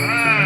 Ah!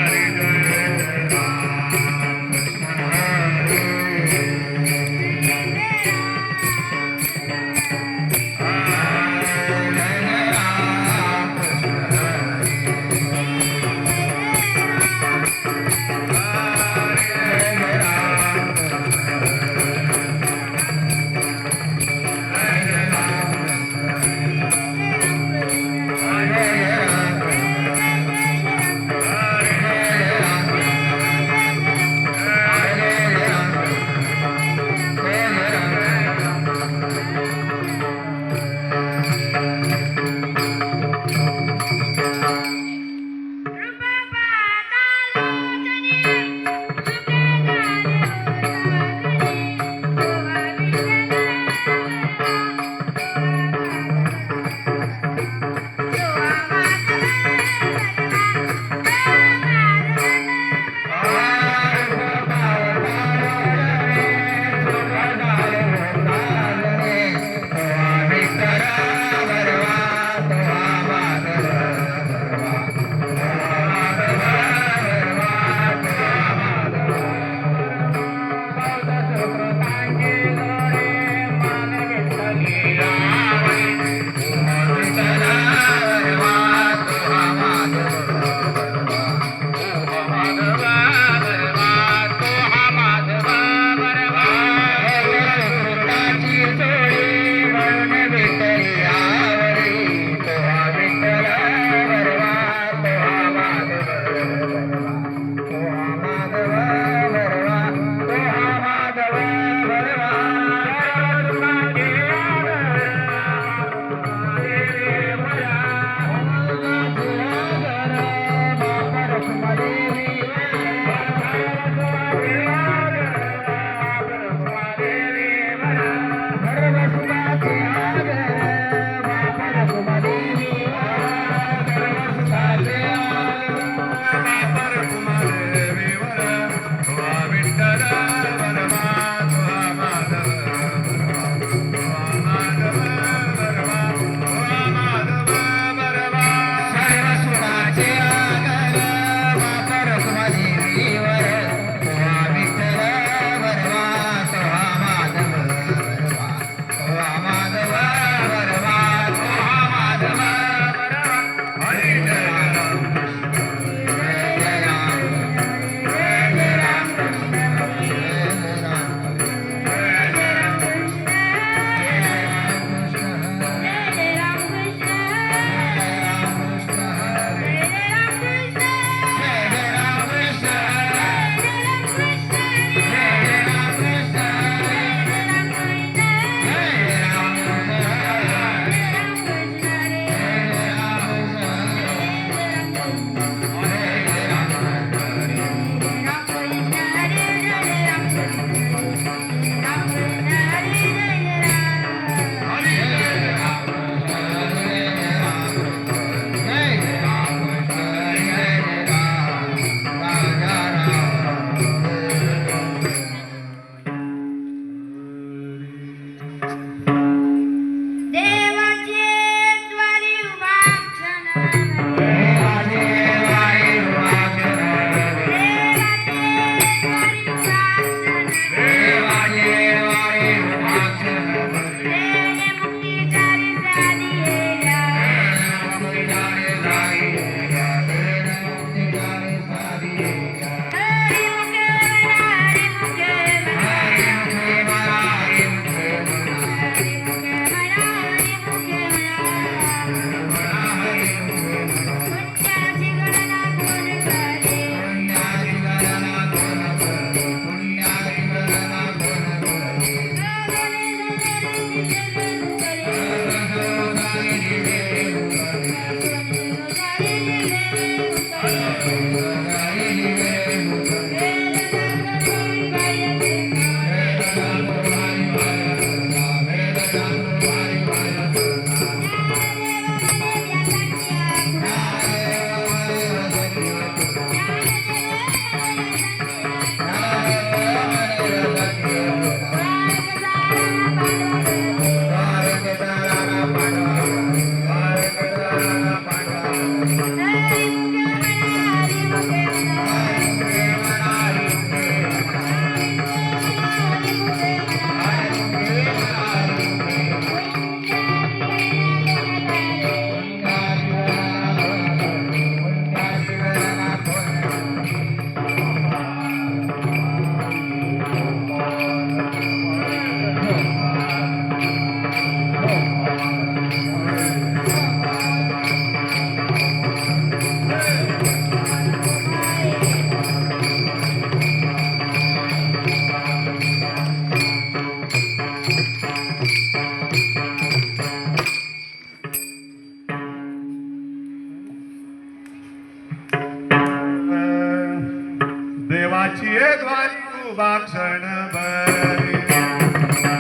देवाची द्वारी उभा क्षणभरी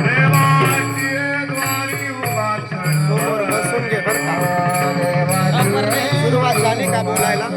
देवाची द्वारी उभा समोर बसून घे बरं का. सुरुवात झाली का बोलायला.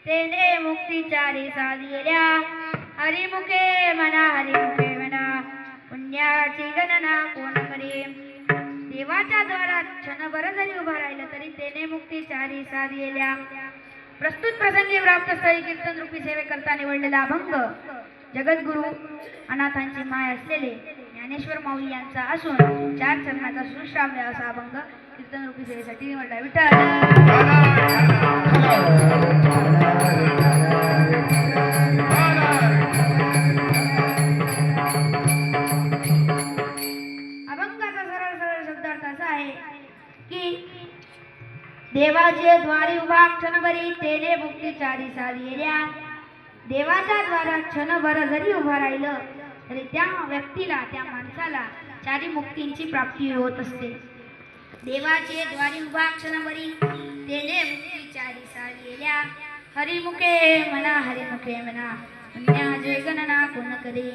तेने मुक्तीचारी साधिल्या हरिमुखे म्हणा पुण्याची गणना कोण करी. देवाच्या द्वारात क्षणभर जरी उभा राहिलं तरी तेने मुक्तीचारी साधिल्या. प्रस्तुत प्रसंगी प्राप्त स्थळी कीर्तन रूपी सेवे करता निवडलेला अभंग जगद्गुरु अनाथांची माय असलेले ज्ञानेश्वर माऊली यांचा असून 4 चरणाचा सुश्राव्य असा अभंग कीर्तन रूपी सेवेसाठी निवडला. अभंगाचा सरळ सरळ शब्दार्थ असा आहे की देवाचे द्वारी उभा क्षणभरी तेने मुक्तीचारी साधिल्या. देवाच्या द्वारात क्षणभर जरी उभा राहिलं तरी त्या व्यक्तीला त्या माणसाला 4 मुक्तींची प्राप्ती होत असते. देवाचे द्वारी उभा क्षणभरी तेने मुक्तीचारी साधिल्या. हरिमुखे म्हणा पुण्याचे गणना कोण करे.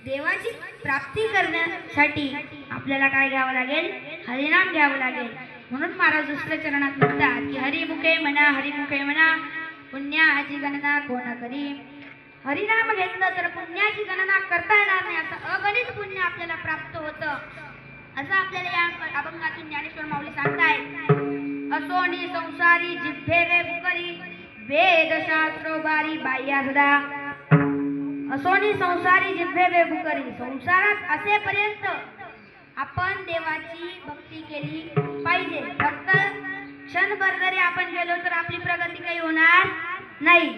देवाची प्राप्ती करण्यासाठी आपल्याला काय घ्यावं लागेल? हरिनाम घ्यावं लागेल. म्हणून महाराज दुसऱ्या चरणात म्हणतात की हरिमुखे म्हणा पुण्याची गणना कोण करी. हरिनाम घेतलं तर पुण्याची गणना करता येणार नाही. असं अगणित पुण्य आपल्याला प्राप्त होतं असं आपल्याला या अभंगातून ज्ञानेश्वर माऊली सांगतायत. असोनी संसारी जिभे वे बुकरी वेद शास्त्र बारी बाह्या सदा. असोनी संसारी जिभे वे बुकरी. संसारात असेपर्यंत आपण देवाची भक्ती केली पाहिजे. फक्त क्षणभर जरी आपण गेलो तर आपली प्रगती काही होणार नाही.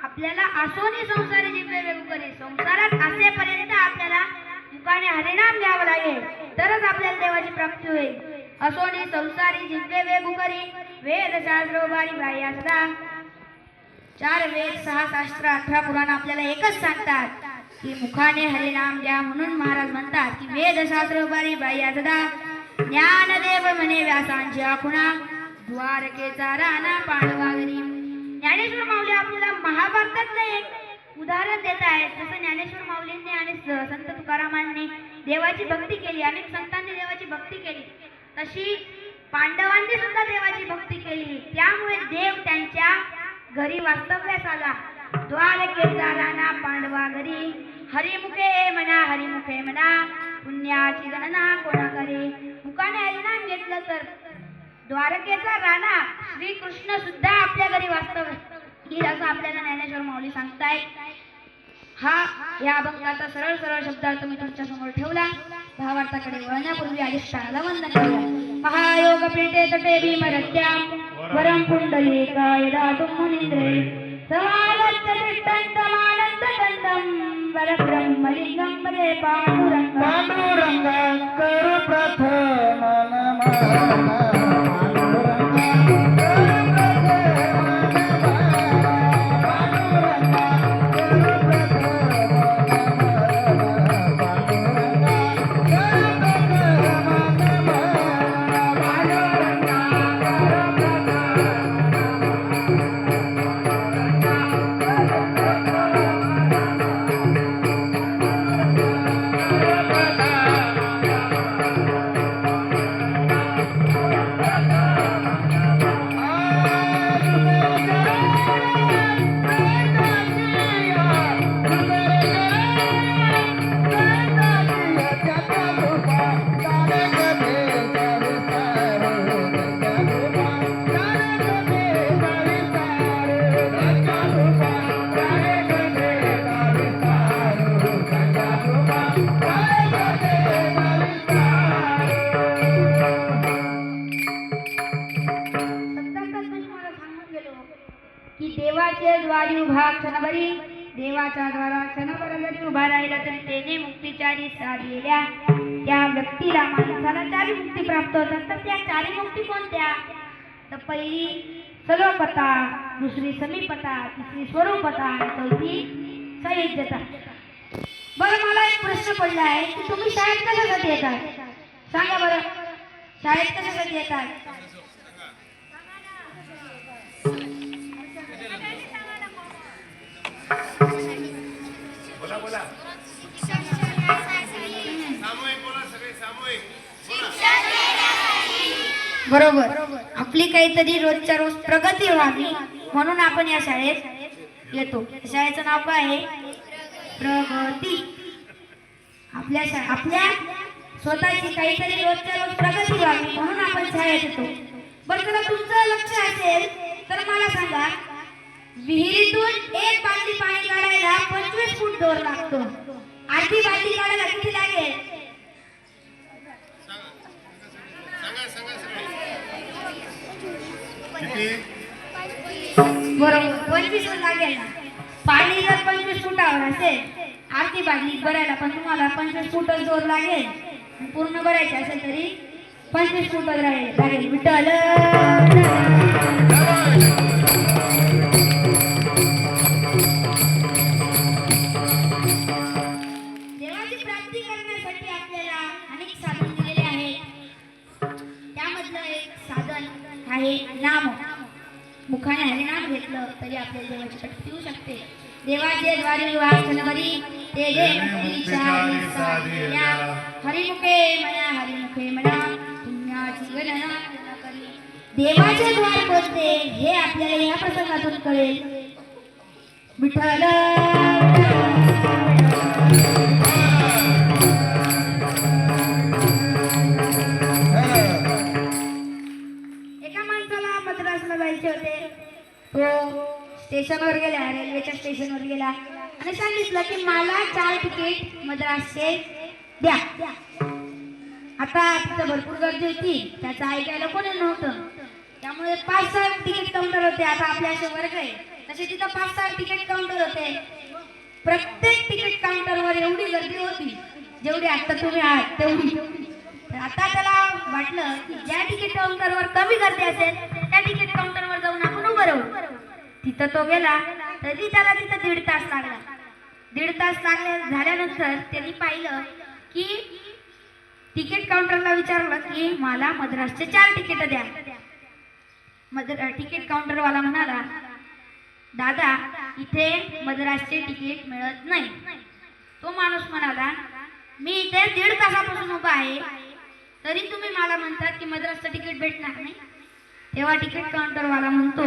आपल्याला असोनी संसारी जिभे वे बुकरी. संसारात असेपर्यंत आपल्याला मुखाने हरिनाम घ्यावं लागेल तरच आपल्याला देवाची प्राप्ती होईल. असोनी संसारी जिभे वे बुकरी वेद शास्त्र बारी बाह्या सदा. 4 वेद 6 शास्त्र 18 पुराण आपल्याला एकच सांगतात की मुखाने हरिनाम घ्या. म्हणून महाराज म्हणतात की वेद शास्त्र बारी बाह्या सदा. ज्ञानदेव म्हणे व्यासांची आखुणा द्वारकेचा राणा पांडवागरी. ज्ञानेश्वर माऊली आपल्याला महाभारतातलं एक उदाहरण देत आहेत. जसं ज्ञानेश्वर माऊलींनी आणि संत तुकारामांनी देवाची भक्ती केली, अनेक संतांनी देवाची भक्ती केली, तशी पांडवांनी सुद्धा देवाची भक्ती केली. त्यामुळे देव त्यांच्या घरी वास्तव्यास आला. द्वारकेचा राणा पांडवा घरी. हरिमुखे म्हणा पुण्याची गणना कोणा करे. मुखाने हरिनाम घेतलं तर द्वारकेचा राणा श्रीकृष्ण सुद्धा आपल्या घरी वास्तव्य येईल असं आपल्याला ज्ञानेश्वर माऊली सांगताय. हा या अभंगाचा सरळ शब्दार्थ मी तुमच्या समोर ठेवला. भावार्थाकडे वळण्यापूर्वी अधिष्ठानाला वंदन करूया. महायोग पीठे तटे भीमरत्याम वरम पुंडलीकाय दातुं मुनींद्रे समानंद कंदम वरब्रह्मलिंगम वदे पांडुरंग करू प्रथम नमः. की देवाचे द्वारी उभा क्षणभरी. देवाच्या द्वारा क्षणभर जरी उभा राहिला तरी तेने मुक्तीचारी साधलेल्या त्या व्यक्तीला माणसाला 4 मुक्ती प्राप्त होतात. तर त्या 4 मुक्ती कोणत्या? तर पहिली सर्वपता, दुसरी समीपता, तिसरी स्वरूपता आणि चौथी संयुज्यता. बरं, मला एक प्रश्न पडला आहे की तुम्ही शाळेत कशासाठी येतात? सांगा बरं, शाळेत कशासाठी येतात? बरोबर. आपली काहीतरी रोजच्या रोज प्रगती व्हावी म्हणून आपण या शाळेत येतो. शाळेचं नाव काय आहे? प्रगती. आपल्या स्वतःची काहीतरी रोजच्या रोज प्रगती व्हावी म्हणून आपण शाळेत येतो. बरं, जर तुमचं लक्ष असेल तर मला सांगा, विहिरीतून 1 बादली पाणी काढायला 25 फूट दोर लागतो. अर्धी बादली काढायला किती लागेल? बरोबर, 25 फूट लागेल ना. पाणी जर 25 फुटावर असेल, अर्धी बादली भरायला पण तुम्हाला 25 फूटच जोर लागेल. पूर्ण भरायचे असेल तरी 25 फूटच लागेल. विठ्ठल देवाची प्राप्ती करण्यासाठी आपल्याला अनेक साधन दिलेले आहेत. त्यामधलं एक साधन आहे नाम. मुखाने हरिनाम घेतलं तरी आपल्याला देवाचे द्वारी विवाह क्षणभरी तेजे मुक्ती चारी साधिल्या हरिमुखे मना पुण्याची गणना न करी. देवाचे द्वार कोणते हे आपल्याला या प्रसंगातून कळेल. विठ्ठल एका माणसाला मद्रासला जायचे होते. तो स्टेशनवर गेला, रेल्वेच्या स्टेशनवर गेला आणि सांगितलं की मला 4 तिकीट मद्रासचे द्या. आता तिथं भरपूर गर्दी होती, त्याचं ऐकायला कोणी नव्हतं. त्यामुळे 5-6 तिकीट काउंटर होते. आता आपले असे वर्ग आहे तसे तिथं 5-6 तिकीट काउंटर होते. प्रत्येक तिकीट काउंटरवर एवढी गर्दी होती जेवढी आता तुम्ही आहात तेवढी. तर आता त्याला वाटलं की ज्या तिकीट काउंटरवर कमी गर्दी असेल त्या तिकीट काउंटरवर जाऊन आपण उभं राहू. तिथं तो गेला तरी त्याला तिथं 1.5 तास लागला. 1.5 तास झाल्यानंतर त्यांनी पाहिलं की तिकीट काउंटरला विचारलं की मला मद्रासचे 4 तिकीट द्या. तिकीट काउंटरवाला म्हणाला, दादा इथे मद्रासचे तिकीट मिळत नाही. तो माणूस म्हणाला, मी इथे 1.5 तासापासून उभा आहे तरी तुम्ही मला म्हणतात की मद्रासचं तिकीट भेटणार नाही. तेव्हा तिकीट काउंटरवाला म्हणतो,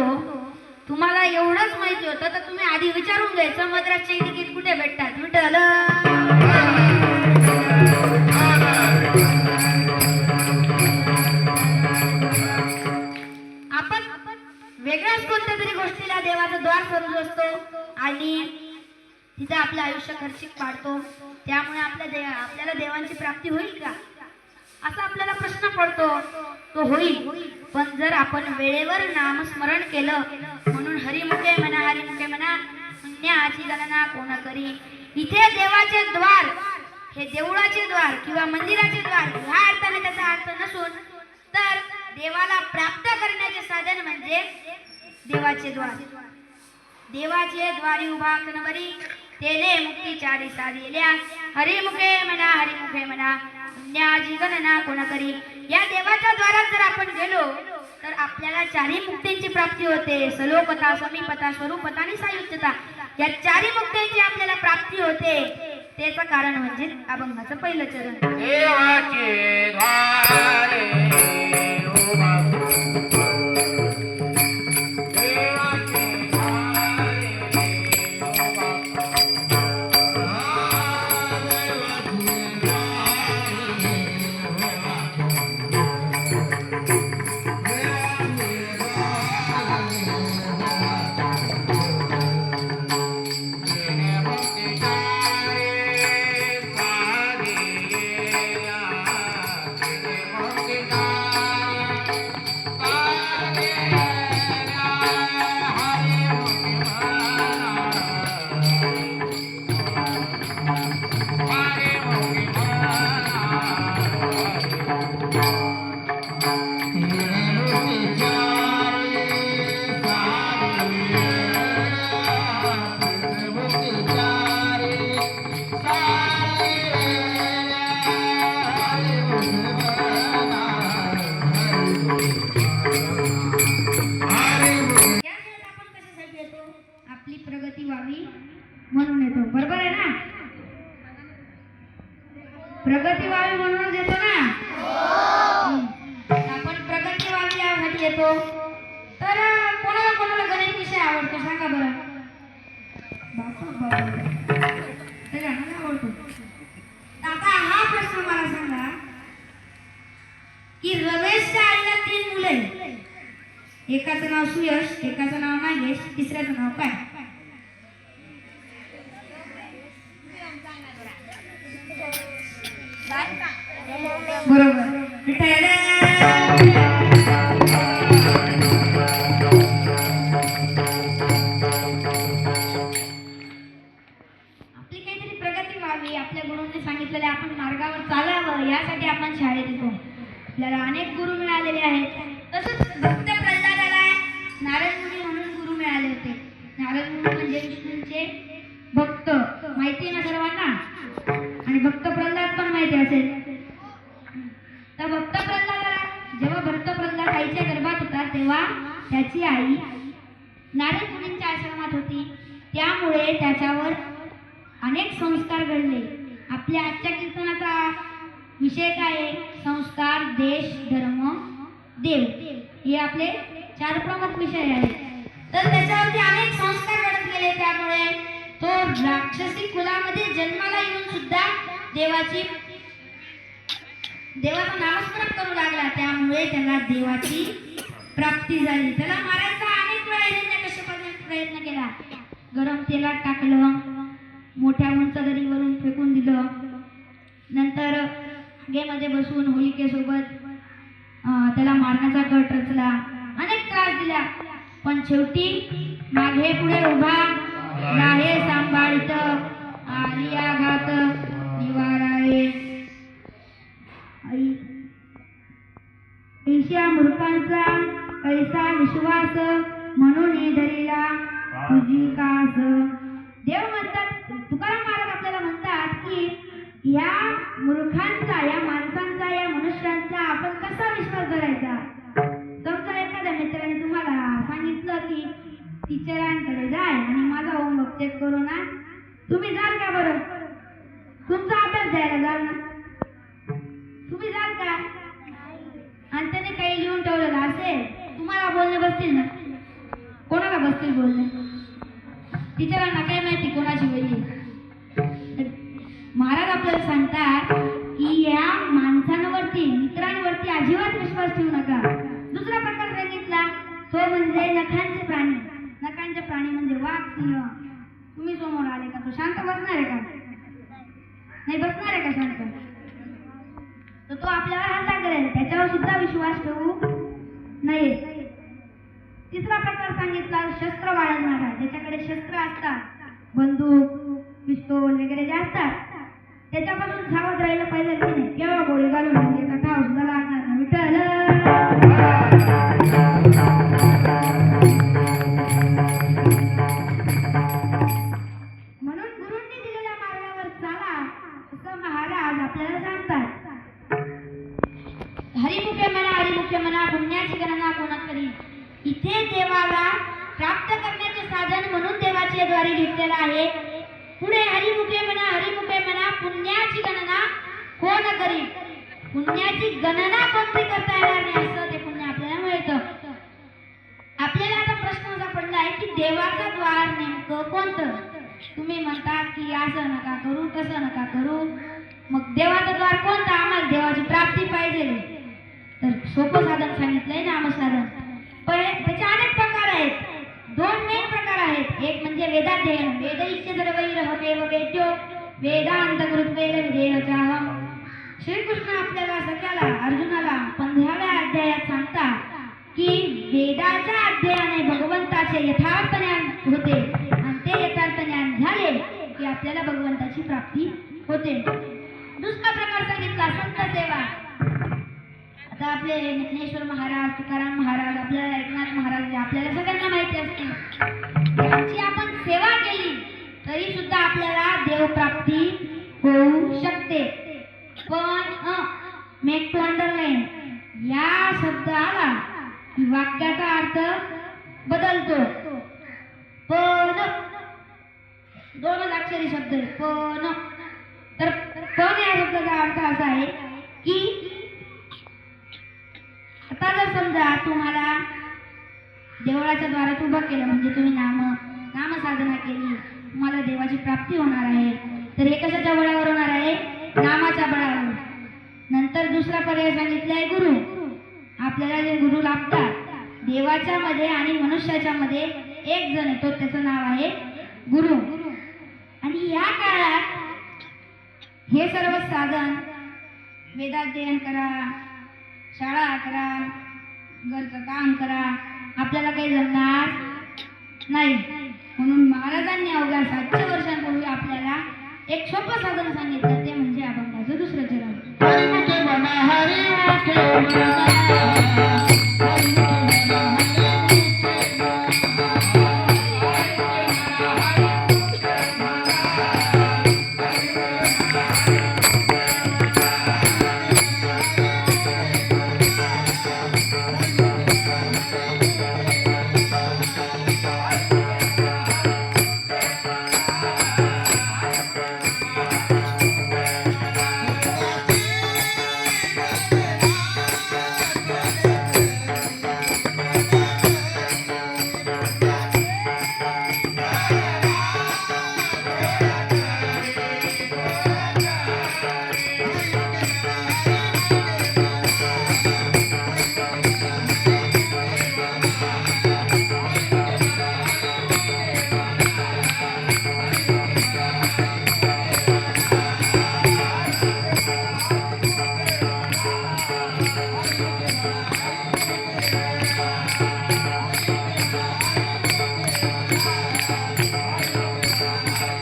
तुम्हाला एवढंच माहिती होतं तर तुम्ही आधी विचारून घ्यायचं मद्रासचे तिकीट कुठे भेटतात. विठ्ठल आपण वेगळ्याच कोणत्या तरी गोष्टीला देवाचं द्वार समजत असतो आणि तिथे आपलं आयुष्य खर्चिक पाडतो. त्यामुळे आपल्याला देवांची प्राप्ती होईल का असा आपल्याला प्रश्न पडतो. तो होईल, पण जर आपण वेळेवर नामस्मरण केलं. म्हणून हरिमुखे म्हणा पुण्याची गणना कोण करी. इथे देवाचे द्वार हे देवळाचे द्वार किंवा मंदिराचे द्वार ह्या अर्थाने त्याचा अर्थ नसून तर देवाला प्राप्त करण्याचे साधन म्हणजे देवाचे द्वार. देवाचे द्वारी उभा कणवरी तेले मुक्ती चारी साधिल्या हरिमुखे म्हणा पुण्याची गणना कोण करी. या देवाच्या द्वारात जर आपण गेलो तर आपल्याला 4ही मुक्तींची प्राप्ती होते. सलोपता, समीपता, स्वरूपता आणि सायुज्यता या 4ही मुक्तींची आपल्याला प्राप्ती होते. त्याचं कारण म्हणजे अभंगाचं पहिलं चरण. देवाचे द्वारे उभा आपली प्रगती व्हावी म्हणून येतो. बरोबर आहे ना? प्रगती व्हावी म्हणूनच येतो ना. आपण प्रगती व्हावी यासाठी येतो. तर कोणाला गणित विषय आवडतो सांगा बरं. आवडतो. आता हा प्रश्न मला सांगा की रमेशच्या आईला 3 मुलं आहेत. एकाचं नाव सुयश, एकाचं नाव नागेश, तिसऱ्याचं नाव काय? बरोबर. आपली काहीतरी प्रगती व्हावी, आपल्या गुरूंनी सांगितलेले आपण मार्गावर चालावं यासाठी आपण शाळेत येतो. आपल्याला अनेक गुरु मिळालेले आहेत. तसंच भक्त प्रल्हादाला नारद मुनी म्हणून गुरु मिळाले होते. नारद मुनी म्हणजे विष्णूंचे भक्त, माहिती आहे ना सर्वांना. आणि भक्त प्रल्हाद पण माहिती असेल. तर भक्त प्रल्हादाला जेव्हा भक्त प्रल्हाद आईच्या गर्भात होता तेव्हा त्याची आई नारद मुनींच्या आश्रमात होती. त्यामुळे त्याच्यावर अनेक संस्कार घडले. आपल्या आजच्या कीर्तनाचा विषय काय आहे? संस्कार, देश, धर्म, देव, हे आपले 4 प्रमुख विषय आहेत. तर त्याच्यावरती अनेक संस्कार घडत गेले. त्यामुळे तो राक्षसी कुलामध्ये जन्माला येऊन सुद्धा देवाचं नामस्मरण करू लागला. त्यामुळे त्याला देवाची प्राप्ती झाली. त्याला मारायचा अनेक वेळा हिरण्यकश्यपाने प्रयत्न केला. गरम तेलात टाकलं, मोठ्या उंच दरीवरून फेकून दिलं, नंतर आगेमध्ये बसून होलिकेसोबत त्याला मारण्याचा कट रचला, अनेक त्रास दिला. पण शेवटी मागे पुढे उभा राहे सांभाळित आलिया घात निवाराळे. ऐशा मूर्खांचा कैसा विश्वास म्हणून धरिला तुझी कास. देव म्हणतात, तुकाराम महाराज आपल्याला म्हणतात की या मूर्खांचा, या माणसांचा, या मनुष्यांचा आपण कसा विश्वास धरायचा? तुमच्या एखाद्या मित्राने तुम्हाला सांगितलं की टीचरांकडे जाय आणि माझा होमवर्क चेक करू ना, तुम्ही जाल का बरं? तुमचा अभ्यास द्यायला जाल ना, तुम्ही जाल का? आणि त्याने काही लिहून ठेवलेलं असेल, तुम्हाला बोलणे बसतील ना? कोणाला बसतील बोलणे? टीचरांना काय माहिती कोणाची वही? महाराज आपल्याला सांगतात की या माणसांवरती, मित्रांवरती अजिबात विश्वास ठेवू नका. दुसरा प्रकार सांगितला तो म्हणजे नखांचे प्राणी. नखांचे प्राणी म्हणजे वाघ, सिंह. तुम्ही समोर आले का तो शांत बसणार आहे का? नाही बसणार आहे का शांत? तर तो आपल्याला हल्ला करेल, त्याच्यावर सुद्धा विश्वास ठेवू नये. तिसरा प्रकार सांगितला शस्त्र बाळगणारा. ज्याच्याकडे शस्त्र असतात, बंदूक, पिस्तूल वगैरे जे असतात, त्याच्यापासून सावध राहिलं पाहिजे की नाही? केव्हा गोळी घालून म्हणजे कथा सुद्धा लागणार नाही. विठ्ठल म्हणून गुरूंनी दिलेल्या मार्गावर चाला, असं महाराज आपल्याला सांगतात. हरिमुखे म्हणा पुण्याची गणना कोण करी. इथे देवाला प्राप्त करण्याचे साधन म्हणून देवाचे द्वारे घेतलेलं आहे. पुढे हरिमुखे म्हणा पुण्याची गणना कोण करी. पुण्याची गणना कोणती करता येणार नाही, असं ते पुण्य आपल्याला मिळतं. आपल्याला आता प्रश्न असा पडला आहे की देवाचं द्वार नेमकं कोणतं? तुम्ही म्हणता की असं नका करू, तसं नका करू. मग देवाचं द्वार कोणतं? आम्हाला देवाची प्राप्ती पाहिजे, तर सोपं साधन सांगितलंय, नामसाधन. पण त्याचे अनेक प्रकार आहेत. 2 मेन प्रकार आहेत. एक म्हणजे वेदाध्ययन. वेदैश्य सर्वैरहमेव वेद्यो वेदांत कृत्वेन विधेयचाहम. श्रीकृष्ण आपल्याला सगळ्याला, अर्जुनाला 15व्या अध्यायात सांगतात की वेदाच्या अध्ययनाने भगवंताचे यथार्थ ज्ञान होते आणि ते यथार्थ ज्ञान झाले की आपल्याला भगवंताची प्राप्ती होते. दुसरा प्रकार सांगितला संत सेवा. आता आपले ज्ञानेश्वर महाराज, तुकाराम महाराज, आपल्याला एकनाथ महाराज, आपल्याला सगळ्यांना माहिती असते. यांची आपण सेवा केली तरी सुद्धा आपल्याला देवप्राप्ती होऊ शकते. पण मेक टू अंडरलाईन या शब्द आला की वाक्याचा अर्थ बदलतो. पण 2 अक्षरी शब्द आहे. पण तर पण या शब्दाचा अर्थ असा आहे की आता जर समजा तुम्हाला देवळाच्या द्वारात उभं केलं, म्हणजे तुम्ही नामसाधना केली, तुम्हाला देवाची प्राप्ती होणार आहे. तर हे कशाच्या बळावर होणार आहे? नामाच्या बळावर. नंतर दुसरा पर्याय सांगितलाय गुरु. आपल्याला जे गुरु लाभतात देवाच्या मध्ये आणि मनुष्याच्या मध्ये एक जण येतो, त्याचं नाव आहे गुरु. आणि या काळात हे सर्व साधन, वेदाध्ययन करा, शाळा करा, घरचं काम करा, आपल्याला काही जमणार नाही. म्हणून महाराजांनी अवघ्या 700 वर्षांपूर्वी आपल्याला एक सोपं साधन सांगितलं, ते म्हणजे अभंगाचं 2रं चरण. हरिमुखे म्हणा, हरिमुखे म्हणा.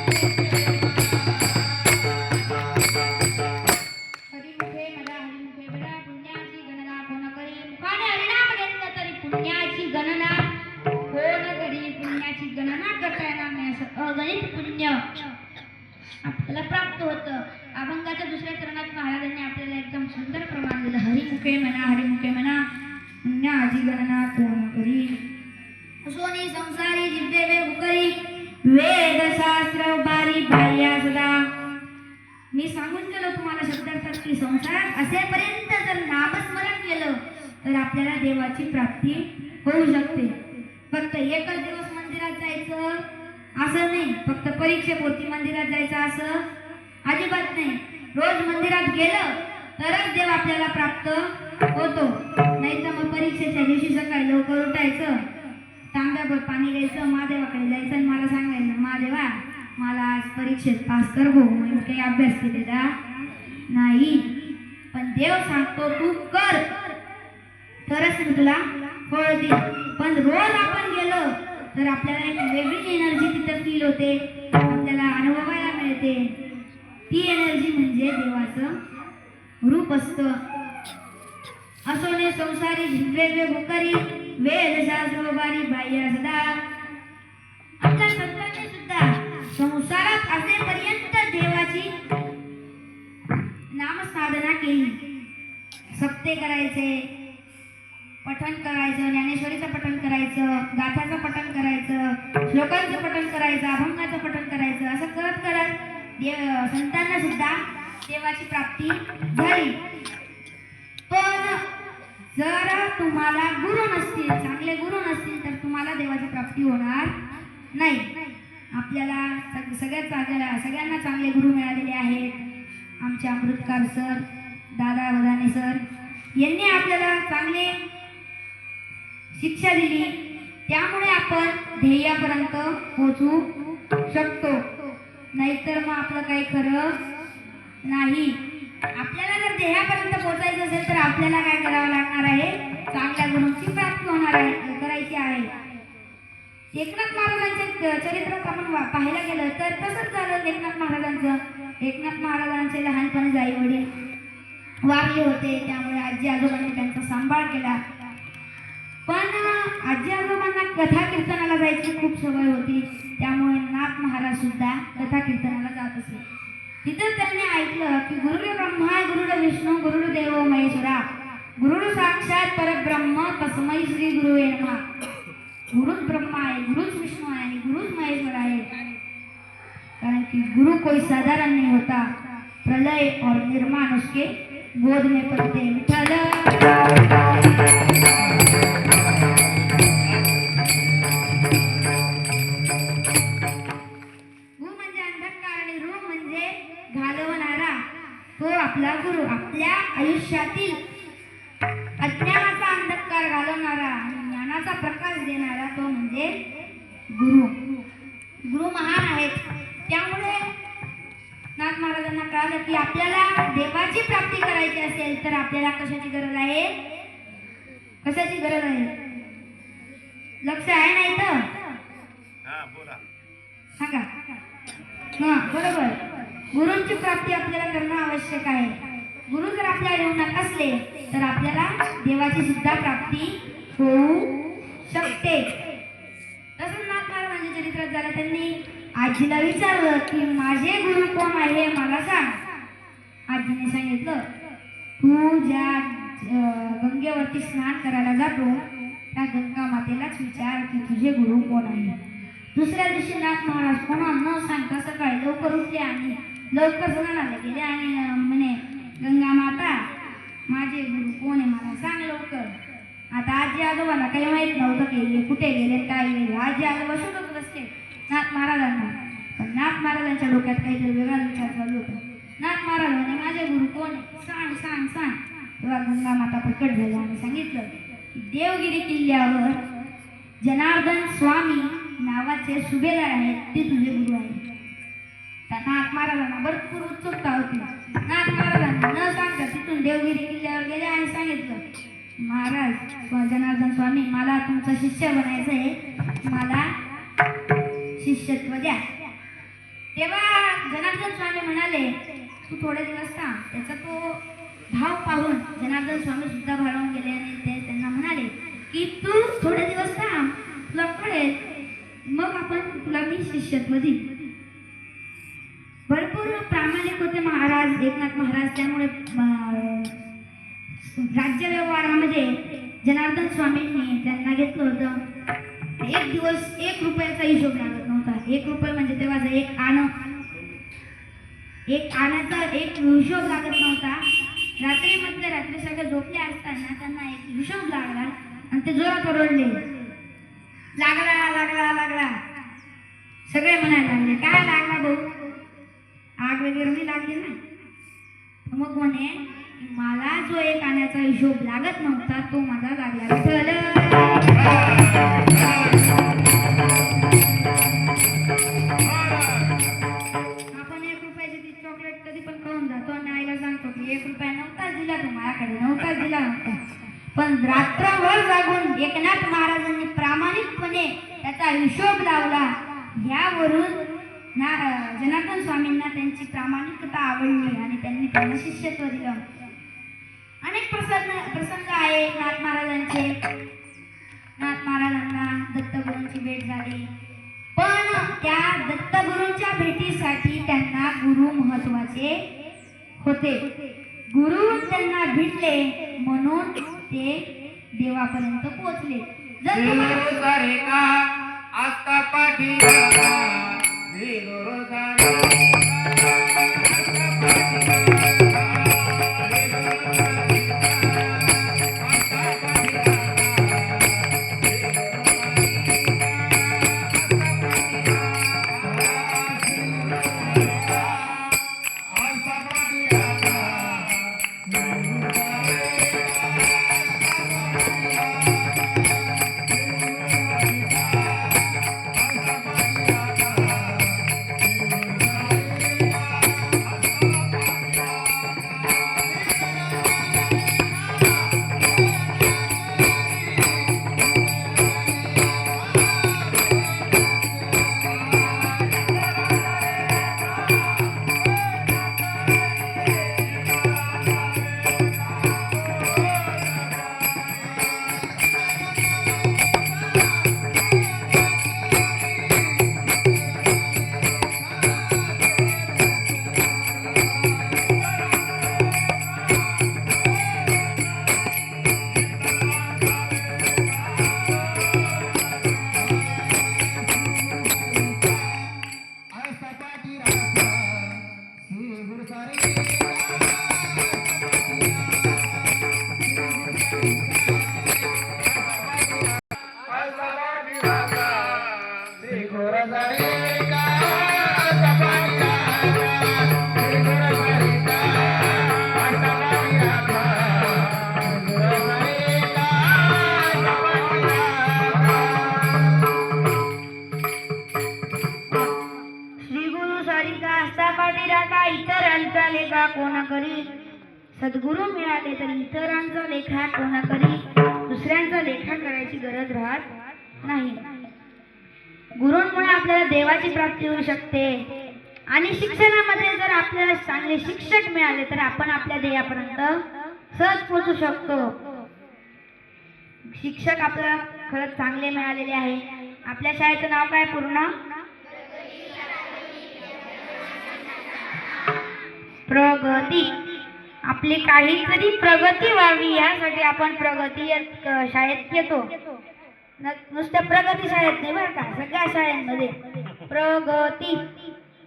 हरिमुखे मला हरिमुखे बळा पुण्याची गणना कोण करी मुखाने हरिनाम घेतलं तरी पुण्याची गणना कोण करी पुण्याची गणना करता येणार नाही असं अगणित पुण्य आपल्याला प्राप्त होतं. अभंगाच्या दुसऱ्या चरणात महाराजांनी आपल्याला एकदम सुंदर प्रमाण दिलं. हरिमुखे म्हणा पुण्याची गणना कोण करी सोनी संसारी जिद्दे वे उकरी वेद शास्त्र बारी बाह्या सदा. मी सांगून गेलो तुम्हाला शब्दार्थात की संसारात असेपर्यंत जर नामस्मरण केलं तर आपल्याला देवाची प्राप्ती होऊ शकते. फक्त एकच दिवस मंदिरात जायचं असं नाही, फक्त परीक्षेपोटी मंदिरात जायचं असं अजिबात नाही. रोज मंदिरात गेलं तरच देव आपल्याला प्राप्त होतो. नाही तर मग परीक्षेच्या दिवशी सकाळी लवकर उठायचं, तांब्याभर पाणी घ्यायचं, महादेवाकडे जायचं आणि मला सांगायचं महादेवा मला आज परीक्षेत पास कर हो. मी काही अभ्यास केलेला नाही, पण देव सांगतो तू कर तरच मी तुला फळ देईल. पण रोज आपण गेलो तर आपल्याला एक वेगळीच एनर्जी तिथं फील होते, आपल्याला अनुभवायला मिळते. ती एनर्जी म्हणजे देवाचं रूप असतं. असोने संसारी झिंजवे भुकरी वेद शास्त्र बारी बाह्य सदा. आपल्या संतांनी सुद्धा संसारात असेपर्यंत देवाची नामसाधना केली. सप्ते करायचे, पठण करायचं, ज्ञानेश्वरीचं पठण करायचं, गाथाचं पठण करायचं, श्लोकांचं पठण करायचं, अभंगाचं पठण करायचं. असं करत करत संतांना सुद्धा देवाची प्राप्ती झाली. पण जर तुम्हाला गुरु नसतील, चांगले गुरु नसतील तर तुम्हाला देवाची प्राप्ती होणार नाही. आपल्याला सगळ्यांना चांगले गुरु मिळालेले आहेत. आमचे अमृतकार सर, दादा वदाने सर यांनी आपल्याला चांगले शिक्षा दिली, त्यामुळे आपण ध्येयापर्यंत पोहोचू शकतो. नाहीतर मग आपलं काही खरं नाही. आपल्याला जर ध्येयापर्यंत पोहोचायचं असेल तर आपल्याला काय करावं लागणार आहे? चांगल्या गुरूंची प्राप्ती होणार आहे, करायची आहे. एकनाथ महाराजांच्या चरित्रात आपण पाहायला गेलं तर तसंच झालं एकनाथ महाराजांचं. एकनाथ महाराजांचे लहानपणी आई वडील वारले होते, त्यामुळे आजी आजोबांनी त्यांचा सांभाळ केला. पण आजी आजोबांना कथा कीर्तनाला जायची खूप सवय होती, त्यामुळे नाथ महाराज सुद्धा कथा कीर्तनाला जात असे. तिथं त्यांनी ऐकलं की गुरुर ब्रह्मा गुरुर विष्णू गुरुर देव महेश्वरा गुरुर साक्षात परब्रह्म तस्मै श्री गुरुवे नमः. गुरुच ब्रह्मा आहे, गुरुच विष्णू आहे आणि गुरुच महेश्वर आहे. कारण कि गुरु कोई साधारण नहीं होता, प्रलय और निर्माण उसके गोद में पड़ते. विठ्ठल तो आपला गुरु. आपल्या आयुष्यातील अज्ञानाचा अंधकार घालवणारा आणि ज्ञानाचा प्रकाश देणारा तो म्हणजे गुरु. गुरु महान आहेत. त्यामुळे नाथ महाराजांना कळालं की आपल्याला देवाची प्राप्ती करायची असेल तर आपल्याला कशाची गरज आहे? कशाची गरज आहे? लक्ष आहे नाही तर सांगा. हा बरोबर, गुरूंची प्राप्ती आपल्याला करणं आवश्यक आहे. गुरु जर आपल्या जीवनात असले तर आपल्याला देवाची सुद्धा प्राप्ती होऊ शकते. तसंच नाथ महाराजांच्या चरित्रात झालं, त्यांनी आजीला विचारलं की माझे गुरु कोण आहे मला सांग. आजीने सांगितलं तू ज्या गंगेवरती स्नान करायला जातो त्या गंगा मातेलाच विचार की तुझे गुरु कोण आहे. दुसऱ्या दिवशी नाथ महाराज कोणा न सांगता सकाळी लवकर उठले आणि लवकर स्नानाला गेले आणि म्हणे गंगा माता माझे गुरु कोण आहे मला सांग लवकर. आता आजी आजोबांना काही माहित नव्हतं की कुठे गेले काय गेले. आजी आजोबा शोधत बसले नाथ महाराजांना. पण नाथ महाराजांच्या डोक्यात काहीतरी वेगळा विचार चालू होता. नाथ महाराज म्हणे माझे गुरु कोण आहे सांग सांग सांग. तेव्हा गंगा माता प्रकट झाल्या आणि सांगितलं की देवगिरी किल्ल्यावर जनार्दन स्वामी नावाचे सुभेदार आहेत, ते तुझे गुरु आहेत. नाथ महाराजांना भरपूर उत्सुकता होती. नाथ महाराजांना न सांगता तिथून देवगिरी किल्ल्यावर गेले आणि सांगितलं महाराज जनार्दन स्वामी मला तुमचा शिष्य बनायचं आहे, मला शिष्यत्व द्या. तेव्हा जनार्दन स्वामी म्हणाले तू थोडे दिवस थांब. त्याचा तो भाव पाहून जनार्दन स्वामी सुद्धा भारावून गेले आणि ते त्यांना म्हणाले की तू थोडे दिवस थांब, तुला कळेल, मग आपण तुला मी शिष्यत्व देईन. भरपूर प्रामाणिक होते महाराज एकनाथ महाराज. त्यामुळे राज्य व्यवहारामध्ये जनार्दन स्वामींनी त्यांना घेतलं होतं. एक दिवस 1 रुपयाचा हिशोब लागत नव्हता. 1 रुपये म्हणजे तेव्हाचा एक आण्याचा एक हिशोब लागत नव्हता. रात्री मध्यरात्री सगळे झोपले असताना त्यांना एक हिशोब लागला आणि ते जोरात ओरडले, लागला लागला लागला. सगळे म्हणायला लागले काय लागला भाऊ, आग वगैरे नाही लागली ना. मग म्हणे मला जो एक आण्याचा हिशोब लागत नव्हता तो माझा लागला. आपण 1 रुपयाची ती चॉकलेट कधी पण खाऊन जातो आणि आईला सांगतो की 1 रुपया नव्हताच दिला तो माझ्याकडे, नव्हताच दिला नव्हता. पण रात्रभर जागून एकनाथ महाराजांनी प्रामाणिकपणे त्याचा हिशोब लावला. यावरून जनार्दन स्वामींना त्यांची प्रामाणिकता आवडली आणि त्यांनी त्यांना शिष्यत्व दिलं. अनेक प्रसंग आहे नाथ महाराजांचे. नाथ महाराजांना दत्तगुरूंची भेट झाली, पण त्या दत्तगुरूंच्या भेटीसाठी त्यांना गुरु महत्वाचे होते. गुरु त्यांना भेटले म्हणून ते देवापर्यंत पोहोचले. जर तुम्हाला आस्था पाठी इतरांचा लेखा कोण करी. सद्गुरू मिळाले तर इतरांचा लेखा कोण करी. दुसऱ्यांचा लेखा करायची गरज राहत नाही. गुरूंमुळे आपल्याला देवाची प्राप्ती होऊ शकते आणि शिक्षणामध्ये जर आपल्याला चांगले शिक्षक मिळाले तर आपण आपल्या ध्येयापर्यंत सहज पोहोचू शकतो. शिक्षक आपल्याला खरंच चांगले मिळालेले आहे. आपल्या शाळेचं नाव काय पूर्ण? प्रगती. आपली काहीतरी प्रगती व्हावी यासाठी आपण प्रगती शाळेत येतो. नुसत्या प्रगती शाळेत नाही बरं का, सगळ्या शाळांमध्ये प्रगती.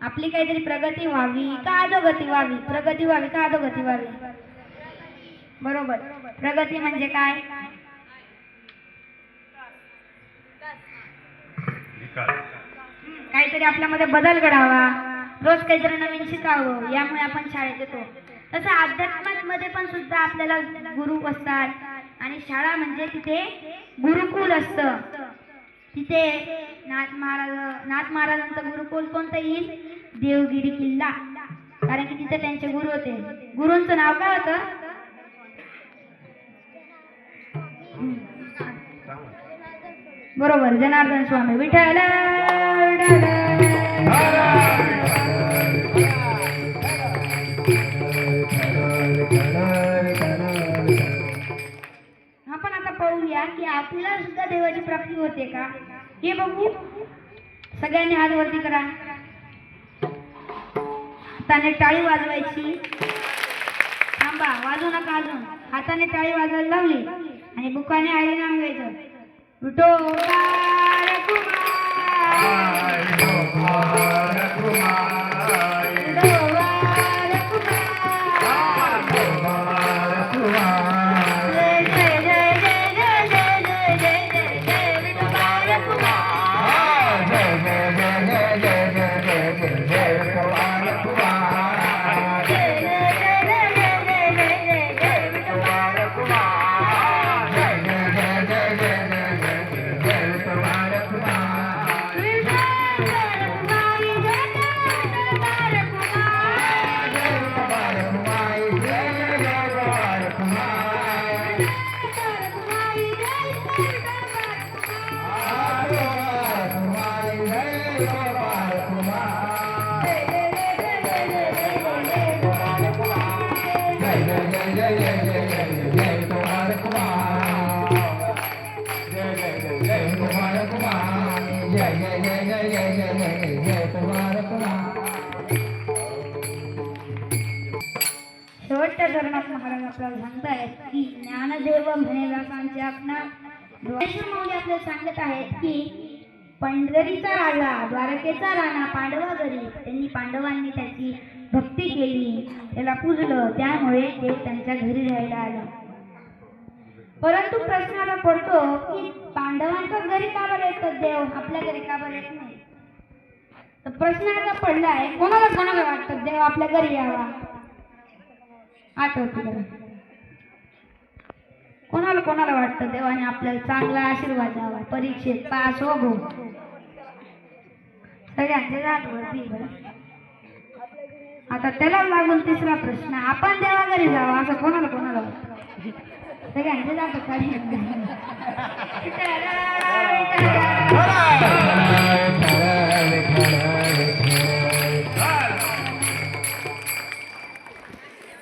आपली काहीतरी प्रगती व्हावी का अधोगती व्हावी? प्रगती व्हावी का अधोगती व्हावी? बरोबर. प्रगती म्हणजे काय? काहीतरी आपल्यामध्ये बदल घडावा, रोज काहीतरी नवीन शिकावं, यामुळे आपण शाळेत येतो. तसं अध्यात्मामध्ये पण सुद्धा आपल्याला गुरु असतात आणि शाळा म्हणजे तिथे गुरुकुल असतं. तिथे नाथ महाराजांचं गुरुकुल कोणतं येईल? देवगिरी किल्ला. कारण की तिथे त्यांचे गुरु होते. गुरूंचं नाव काय होतं? बरोबर, जनार्दन स्वामी. विठ्ठल आपल्याला सुद्धा देवाची प्राप्ती होते का हे बघू. सगळ्यांनी हात वरती करा. हाताने टाळी वाजवायची. थांबा, वाजवू नका अजून. हाताने टाळी वाजवायला लावली आणि बुकाने आईले नाम घ्यायचं. विठोबार कुमार, विठोबार कुमार, विठोबार कुमार, जय जय जय जय जय जय जय जय जय जय विठोबार कुमार, जय जय जय जय जय जय जय जय जय विठोबार कुमार, जय जय जय जय जय जय जय जय विठोबार कुमार, जय जय जय जय जय जय जय विठोबार कुमार, विठोबार कुमार, जय विठोबार कुमार, जय विठोबार कुमार, जय विठोबार कुमार, शेवटच्या धरणात महाराज आपल्याला सांगतायत की ज्ञानदेव म्हणेदासांचे आपणा डोळ्याशी माऊली आपल्याला सांगत आहेत की पंढरीचा राजा द्वारकेचा राणा पांडवा घरी त्यांनी पांडवांनी त्याची भक्ती केली, त्याला पूजलं, त्यामुळे देव त्यांच्या घरी राहायला आला. परंतु प्रश्न आता पडतो की पांडवांच्या घरी का बरं येतात देव, आपल्या घरी का बरं येत नाही. तर प्रश्न आता पडलाय, कोणाला कोणाला वाटतं देव आपल्या घरी यावा. आठवते कोणाला कोणाला वाटतं देवाने आपल्याला चांगला आशीर्वाद द्यावा, परीक्षेत पास हो गो. सगळ्यांचे जात. आता त्याला लागून तिसरा प्रश्न, आपण देवा घरी जावा असं कोणाला कोणाला वाटतं. सगळ्यांचे जात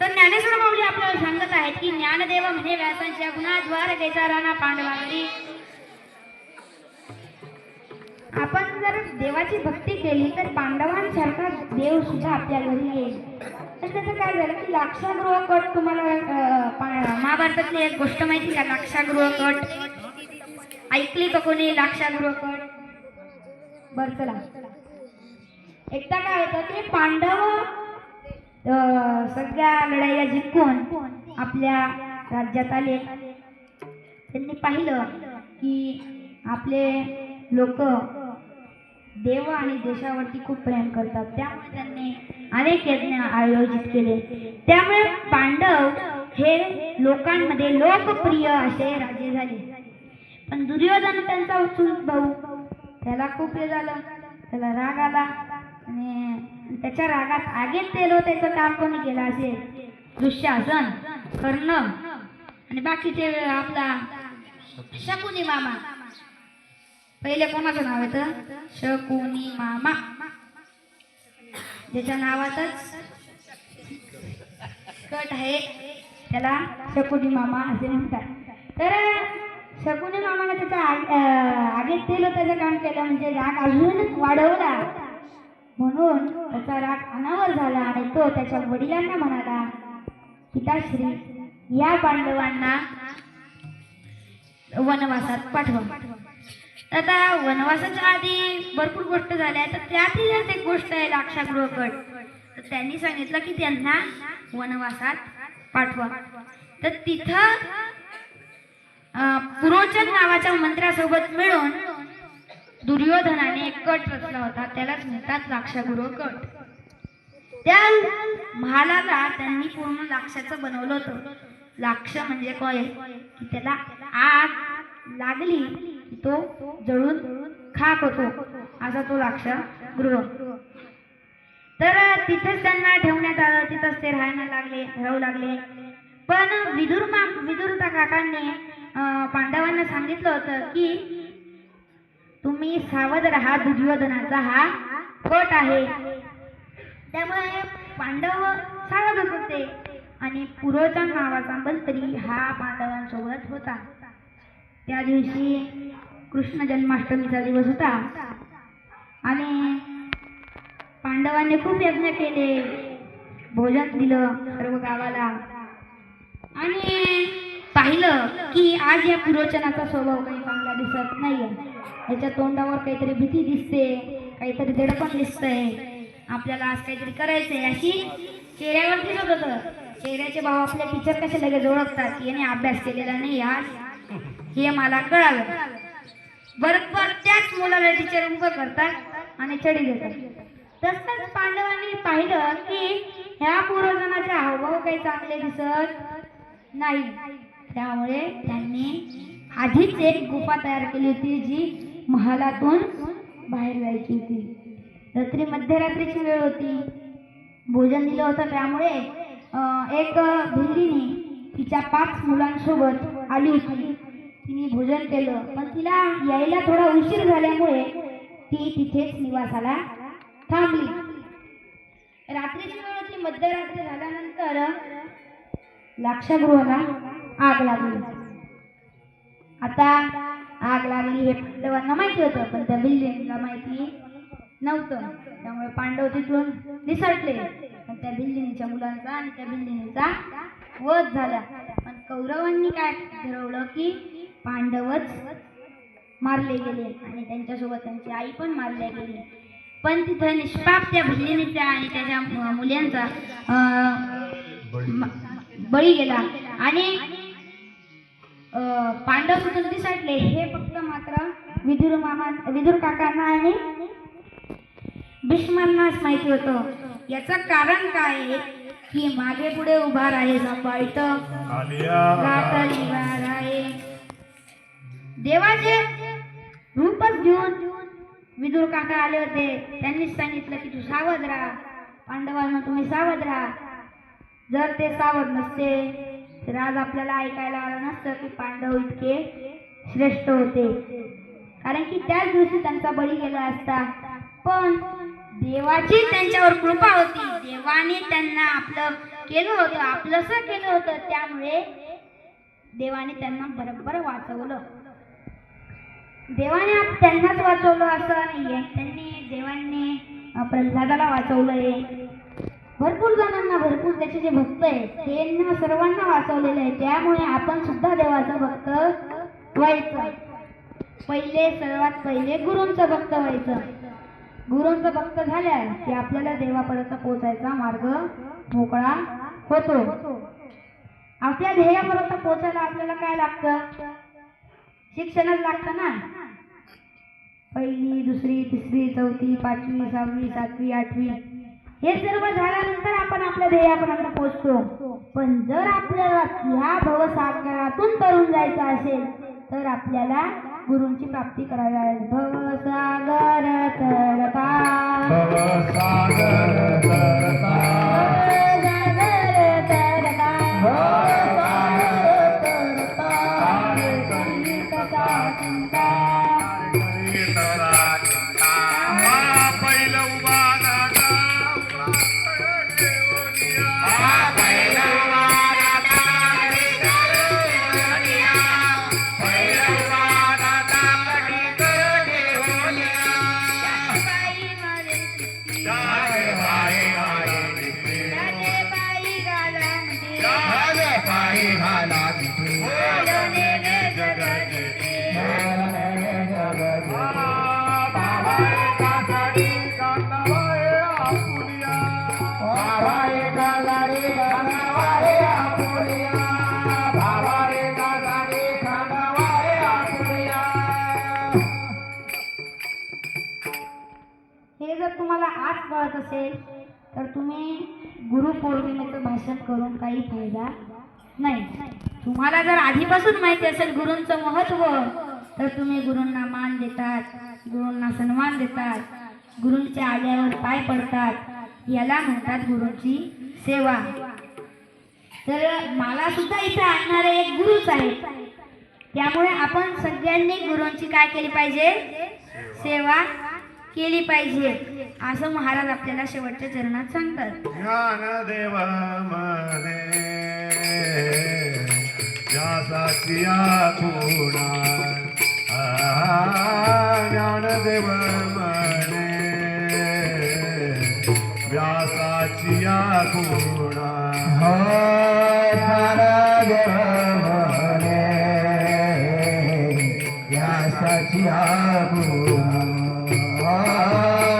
तर ज्ञानेश्वर माऊली आपल्याला सांगत आहेत की ज्ञानदेव म्हणजे व्यासांच्या गुणाद्वार द्वारकेचा राणा पांडवा घरी. आपण जर देवाची भक्ती केली तर पांडवांसारखा देव सुद्धा आपल्या घरी येईल. तर त्याचं काय झालं की लाक्षागृह कट, तुम्हाला महाभारतातली एक गोष्ट माहिती का, लाक्षागृह कट ऐकली का कोणी. लाक्षागृह कट बर चला. एकदा काय होतं की पांडव सगळ्या लढाईला जिंकून आपल्या राज्यात आले. त्यांनी पाहिलं की आपले लोक देव आणि देशावरती खूप प्रेम करतात, त्यामुळे त्यांनी अनेक यज्ञ आयोजित केले. त्यामुळे पांडव हे लोकांमध्ये लोकप्रिय असे राजे झाले. पण दुर्योधन त्यांचा चुलत भाऊ, त्याला खूप हे झालं, त्याला राग आला आणि त्याच्या रागात आगीत तेलो त्याचं काम कोणी केलं असेल, दुःशासन, कर्ण आणि बाकीचे आपला शकुनी मामा. पहिले कोणाचं नाव येतं, शकुनी मामा, ज्याच्या नावातच कट आहे त्याला शकुनी मामा असे म्हणतात. तर शकुनी मामाने त्याच्या आगीत तेल त्याचं काम केलं, म्हणजे राग अजून वाढवला. म्हणून त्याचा राग अनावर झाला आणि तो त्याच्या वडिलांना म्हणाला, पिताश्री या पांडवांना वनवासात पाठवा. आता वनवासाच्या आधी भरपूर गोष्ट झाल्या, तर त्यातील एक गोष्ट आहे लाक्षागृह कट. तर त्यांनी सांगितलं की त्यांना वनवासात पाठवा. तर तिथं पुरोचन नावाच्या मंत्र्यासोबत मिळून दुर्योधनाने एक कट रचला होता, त्यालाच म्हणतात लाक्षागृह कट. त्या महालाला त्यांनी पूर्ण लाक्षाचं बनवलं होतं. लाक्ष म्हणजे काय की त्याला आग लागली की तो जळून खाक होतो, असा तो लाक्षागृह. तर तिथेच त्यांना ठेवण्यात आलं, तिथंच ते राहू लागले. पण विदुर काकांनी पांडवांना सांगितलं होतं की तुम्ही सावध राहा, दुर्योधनाचा हा कट आहे. त्यामुळे पांडव सावध होते आणि पुरोचन नावाचा मंत्री हा पांडवांसोबत होता. त्या दिवशी कृष्ण जन्माष्टमीचा दिवस होता आणि पांडवांनी खूप यज्ञ केले, भोजन दिलं सर्व गावाला आणि पाहिलं की आज या पुरोचनाचा स्वभाव काही चांगला दिसत नाहीये. याच्या तोंडावर काहीतरी भीती दिसते, काहीतरी दडपण दिसतंय, आपल्याला आज काहीतरी करायचंय अशी चेहऱ्यावर दिसत होतं. चेहऱ्याचे भाव आपल्या टीचर कसे लगेच ओळखतात की याने अभ्यास केलेला नाही आज, हे मला कळालं. बरोबर त्याच मुलाला टीचर उभं करतात आणि छडी देतात. तसंच पांडवांनी पाहिलं की ह्या पुरोजनाचे हावभाव काही चांगले दिसत नाही. त्यामुळे त्यांनी आधीच एक गुफा तयार केली होती जी महालातून बाहेर जायची होती. रात्री मध्यरात्रीची वेळ होती, भोजन दिलं होतं. त्यामुळे एक भिल्लीने तिच्या 5 मुलांसोबत आली होती. तिने भोजन केलं पण तिला यायला थोडा उशीर झाल्यामुळे ती तिथेच निवासाला थांबली. रात्रीची वेळ होती, मध्यरात्री झाल्यानंतर लाक्षागृहाला आग लागली. आता आग लागली हे पांडवांना माहिती होतं पण त्या भिल्लीला माहिती नव्हतं. त्यामुळे पांडव तिथून निसटले. पण त्या भिल्लीच्या मुलांचा आणि त्या भिल्लीचा वध झाला. पण कौरवांनी काय ठरवलं की पांडवच मारले गेले आणि त्यांच्यासोबत त्यांची आई पण मारल्या गेली. पण तिथं निष्पाप त्या भिल्लीचा आणि त्याच्या मुलांचा बळी गेला आणि पांडव तिथून निसटले. हे फक्त मात्र विदुर काकांना आणि भीष्मांनाच माहिती होतं. याचं कारण काय आहे की मागे पुढे उभा आहे सांभाळित आहे देवाचे रूपच घेऊन विदुर काका आले होते. त्यांनीच सांगितलं की तू सावध राहा, पांडवांना तुम्ही सावध राहा. जर ते सावध नसते तर आज आपल्याला ऐकायला आलं नसतं की पांडव इतके श्रेष्ठ होते, कारण की त्याच दिवशी त्यांचा बळी गेला असता. पण देवाची त्यांच्यावर कृपा होती, देवाने त्यांना आपलं केलं होतं, आपलंसं केलं होतं. त्यामुळे देवाने त्यांना बरोबर वाचवलं. देवाने त्यांनाच वाचवलं असं नाहीये, देवांनी प्रल्हादाला वाचवलंय. भरपूर जणांना, भरपूर त्याचे जे भक्त आहेत त्यांना सर्वांना वाचवलेलं आहे. त्यामुळे आपण सुद्धा देवाचं भक्त व्हायचं. सर्वात पहिले गुरूंचं भक्त व्हायचं. गुरूंचं भक्त झाल्या की आपल्याला देवापर्यंत पोहोचायचा मार्ग मोकळा होतो. आपल्या ध्येयापर्यंत पोहोचायला आपल्याला काय लागतं? शिक्षणच लागतं ना. 1ली, 2री, 3री, 4थी, 5वी, 6वी, 7वी, 8वी हे सर्व झाल्यानंतर आपण आपल्या ध्येयापर्यंत पोहोचतो. पण जर आपल्याला ह्या भवसागरातून तरून जायचं असेल तर आपल्याला गुरूंची प्राप्ती करावी लागेल. भवसागर तरता हे जर तुम्हाला आज कळत असेल तर तुम्ही गुरुपौर्णिमेचं भाषण करून काही फायदा नाही. तुम्हाला जर आधीपासून माहिती असेल गुरूंचं महत्त्व तर तुम्ही गुरूंना मान देतात, गुरूंना सन्मान देतात, गुरूंच्या आल्यावर पाय पडतात. याला म्हणतात गुरूंची सेवा. तर मला सुद्धा इथे आणणारे एक गुरुच आहे. त्यामुळे आपण सगळ्यांनी गुरूंची काय केली पाहिजे? सेवा केली पाहिजे असं महाराज आपल्याला शेवटच्या चरणात सांगतात. ज्ञानदेव मने व्यासाची खुणा ज्ञानदेव म्हणे व्यासाची खुणा ज्ञानदेव म्हणे व्यासाची खुणा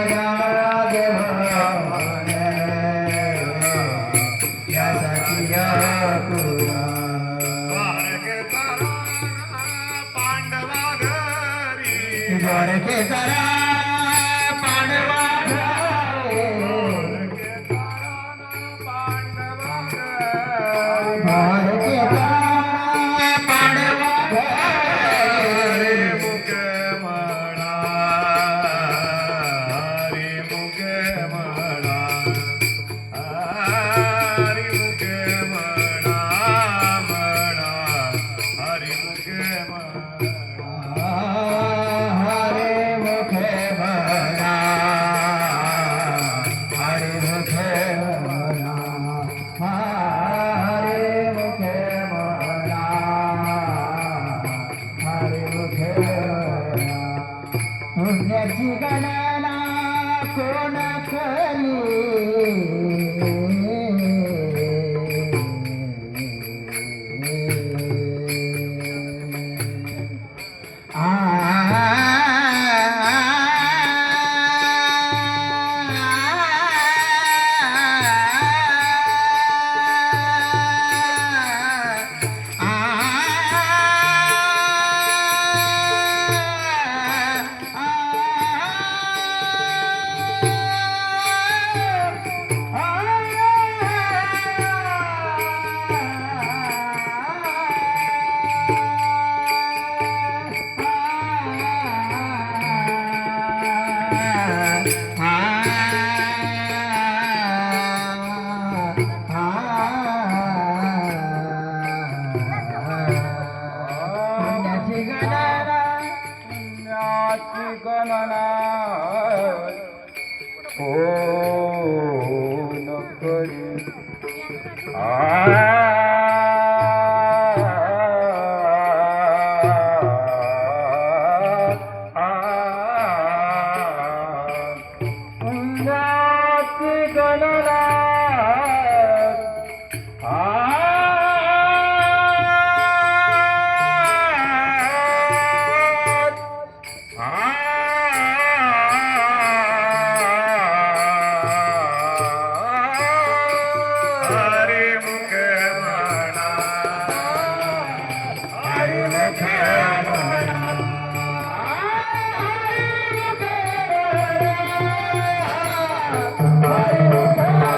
ज्ञानदेव म्हणे व्यासाची खुणा पांडवा घरी द्वारके तारा पांडवा घरी द्वारके तारा पांडवा घरी मुख म्हणा हरी मुख म्हणा हरी मुख म्हणा म्हणा हरी मुख म्हणा हरे मुखे भरा हरे मुखे भरा हरे मुखे भरा हरे मुखे भरा पुण्याची गणना कोण गणना कोण करी पुण्याची गणना हरी मुख म्हणा हरी मुख म्हणा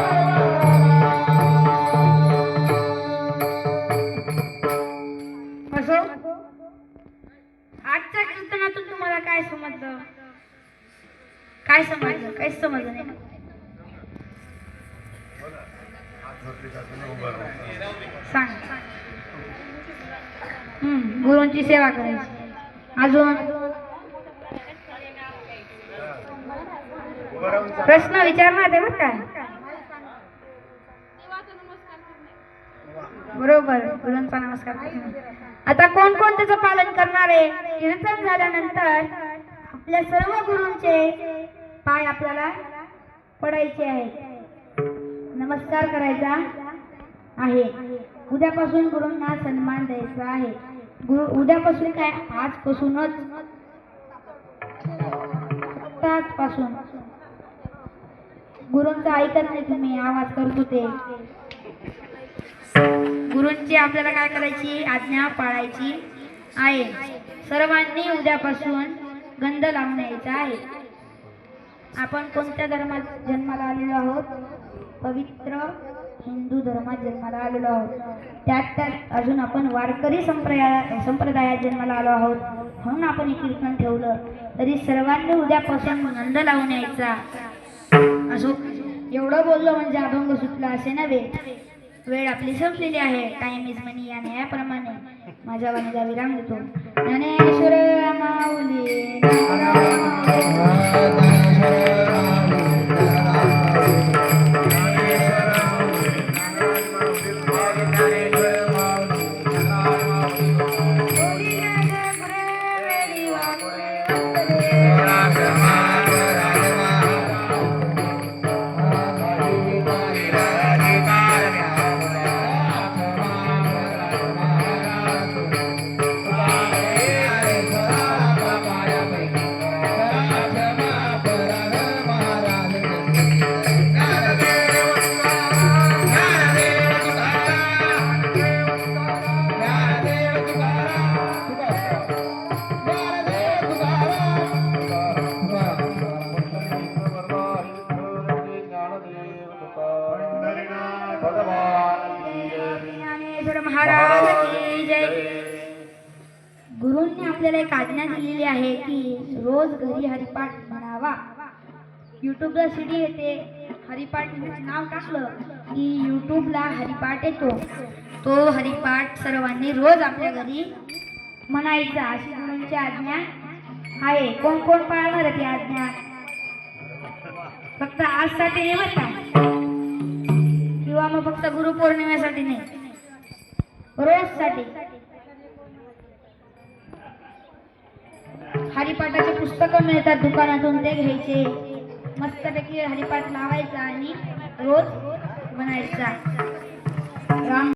असो आजच्या कीर्तनातून तुम्हाला काय समजलं काहीच समजलं नाही सांग गुरूंची सेवा करायची अजून प्रश्न विचारणार आहे बरं काय बरोबर गुरूंचा नमस्कार आता कोण कोण त्याचं पालन करणार आहे कीर्तन झाल्यानंतर आपल्या सर्व गुरूंचे पाय आपल्याला पडायचे आहेत नमस्कार करायचा आहे उद्यापासून गुरूंना सन्मान द्यायचा आहे गुरु उद्यापासून काय आजपासूनच आजपासून गुरूंचं ऐकत नाही तुम्ही आवाज करतो ते गुरूंची आपल्याला काय करायची आज्ञा पाळायची आहे सर्वांनी उद्यापासून गंध लावून यायचा आहे आपण कोणत्या धर्मात जन्माला आलेलो आहोत पवित्र हिंदू धर्मात जन्माला आलेलो आहोत त्यात अजून आपण वारकरी संप्रदायात जन्माला आलो आहोत म्हणून आपण हे कीर्तन ठेवलं तरी सर्वांनी उद्यापासून गंध लावून यायचा असो एवढं बोललो म्हणजे अभंग सुटला असे नव्हे वेळ आपली संपलेली आहे टाइम इज मनी या न्यायाप्रमाणे माझ्या वाणीला विराम देतो ज्ञानेश्वर माऊली ज्ञानेश्वर पंढरीनाथ भगवान की जय. ज्ञानेश्वर महाराज की जय. गुरूंनी आपल्याला एक आज्ञा दिलेली आहे की रोज घरी हरिपाठ म्हणावा. युट्यूबला सीडी येते, हरिपाठ नाव टाकलं की युट्यूबला हरिपाठ येतो. तो हरिपाठ सर्वांनी रोज आपल्या घरी म्हणायचा अशी गुरूंची आज्ञा आहे. कोण कोण पाळणार ती आज्ञा? फक्त आजसाठी नाही बरं का, किंवा मग फक्त गुरुपौर्णिमेसाठी नाही, रोजसाठी. हरिपाठाचे पुस्तकं मिळतात दुकानातून, ते घ्यायचे, मस्तपैकी हरिपाठ लावायचा आणि रोज म्हणायचा. राम